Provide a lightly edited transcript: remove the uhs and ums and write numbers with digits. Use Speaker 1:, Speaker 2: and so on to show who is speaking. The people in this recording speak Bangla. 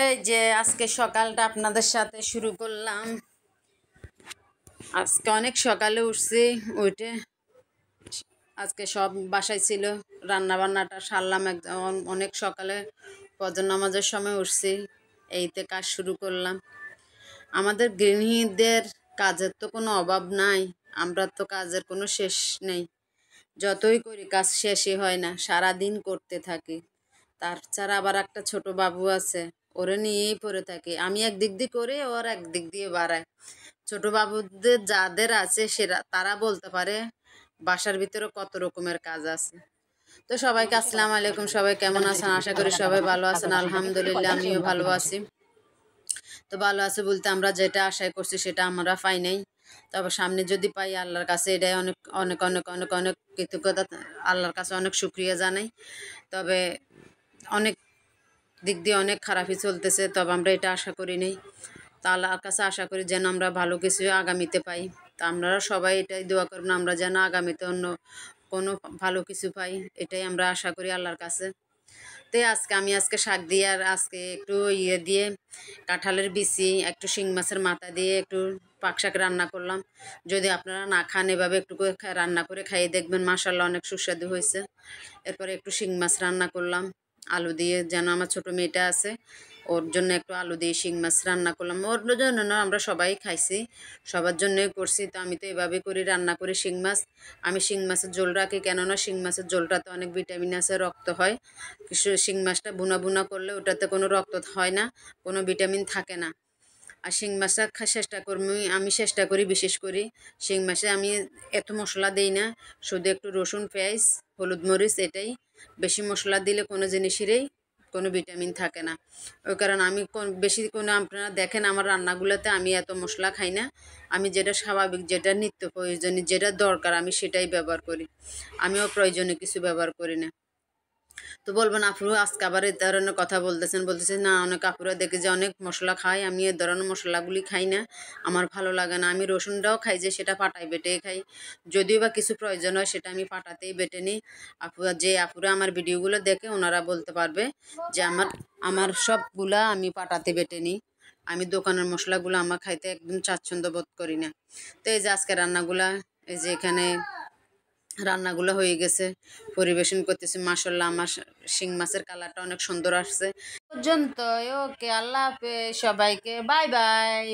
Speaker 1: এই যে আজকে সকালটা আপনাদের সাথে শুরু করলাম। আজকে অনেক সকালে উঠছি, উঠে আজকে সব বাসায় ছিল, রান্না বান্নাটা সারলাম একদম অনেক সকালে, ফজর নামাজের সময় উঠছি, এইতে কাজ শুরু করলাম। আমাদের গৃহিণীদের কাজের তো কোনো অভাব নাই, আমরা তো কাজের কোনো শেষ নেই, যতই করি কাজ শেষই হয় না, সারাদিন করতে থাকি। তাছাড়া আবার একটা ছোট বাবু আছে, ওরে নিয়েই পড়ে থাকি। আমি একদিক দিয়ে করি, ওর একদিক দিয়ে বাড়ায়। ছোট বাবুদের যাদের আছে সেরা তারা বলতে পারে বাসার ভিতরে কত রকমের কাজ আছে। তো সবাইকে আসসালামু আলাইকুম, সবাই কেমন আছেন? আশা করি সবাই ভালো আছেন। আলহামদুলিল্লাহ আমিও ভালো আছি। তো ভালো আছে বলতে আমরা যেটা আশায় করছি সেটা আমরা পাই নাই, তবে সামনে যদি পাই আল্লাহর কাছে এটাই অনেক অনেক অনেক অনেক অনেক কৃতজ্ঞতা, আল্লাহর কাছে অনেক শুক্রিয়া জানাই। তবে অনেক দিক দিয়ে অনেক খারাপই চলতেছে, তবে আমরা এটা আশা করি নেই। তা আল্লাহর কাছে আশা করি যেন আমরা ভালো কিছু আগামীতে পাই। তা আপনারা সবাই এটাই দোয়া করবেন আমরা যেন আগামীতে অন্য কোনো ভালো কিছু পাই, এটাই আমরা আশা করি আল্লাহর কাছে। তো আজকে শাক দিয়ে আর আজকে একটু দিয়ে কাঁঠালের বিচি, একটু শিং মাছের মাথা দিয়ে একটু পাক শাক রান্না করলাম। যদি আপনারা না খান এভাবে একটু করে রান্না করে খাইয়ে দেখবেন, মাশাআল্লাহ অনেক সুস্বাদু হয়েছে। এরপরে একটু শিং মাছ রান্না করলাম আলু দিয়ে, যেন আমার ছোট মেয়েটা আছে ওর জন্য একটু আলু দিয়ে শিং মাছ রান্না করলাম। ওর জন্য না, আমরা সবাই খাইছি, সবার জন্যই করছি। তো আমি তো এভাবে করি রান্না করি শিং মাছ। আমি শিং মাছের ঝোল রাখি, কেননা শিং মাছের ঝোলটাতে অনেক ভিটামিন আছে, রক্ত হয়। শিং মাছটা ভুনা ভুনা করলে ওটাতে কোনো রক্ত হয় না, কোনো ভিটামিন থাকে না। আর শিং মাছটা আমি চেষ্টা করি বিশেষ করি শিং মাছে আমি এত মশলা দিই না, শুধু একটু রসুন পেঁয়াজ হলুদ মরিচ, এটাই। বেশি মশলা দিলে কোনো জিনিসেরই কোনো ভিটামিন থাকে না। ওই কারণে আমি বেশি কোনো, আপনারা দেখেন আমার রান্নাগুলোতে আমি এত মশলা খাই না। আমি যেটা স্বাভাবিক, যেটা নিত্য প্রয়োজনীয়, যেটা দরকার আমি সেটাই ব্যবহার করি। আমিও প্রয়োজনীয় কিছু ব্যবহার করি না। তো বলবেন আপুরা আজকে আবার এই ধরনের কথা বলতেছেন না, অনেক আপুরা দেখে যে অনেক মশলা খায়, আমি এই ধরনের মশলাগুলি খাই না, আমার ভালো লাগে না। আমি রসুনটাও খাই যে সেটা পাটায় বেটেই খাই, যদিও বা কিছু প্রয়োজন হয় সেটা আমি পাটাতেই বেটে নিই। আপুরা আমার ভিডিওগুলো দেখে ওনারা বলতে পারবে যে আমার সবগুলা আমি পাটাতে বেটে নিই। আমি দোকানের মশলাগুলো আমার খাইতে একদম স্বাচ্ছন্দ্য বোধ করি না। তো এই যে আজকে এই যে এখানে রান্নাগুলো হয়ে গেছে, পরিবেশন করতেছি। মাশাআল্লাহ আমার শিং মাছের কালারটা অনেক সুন্দর আসছে। পর্যন্ত ওকে, আল্লাহ হাফেজ সবাইকে, বাই বাই।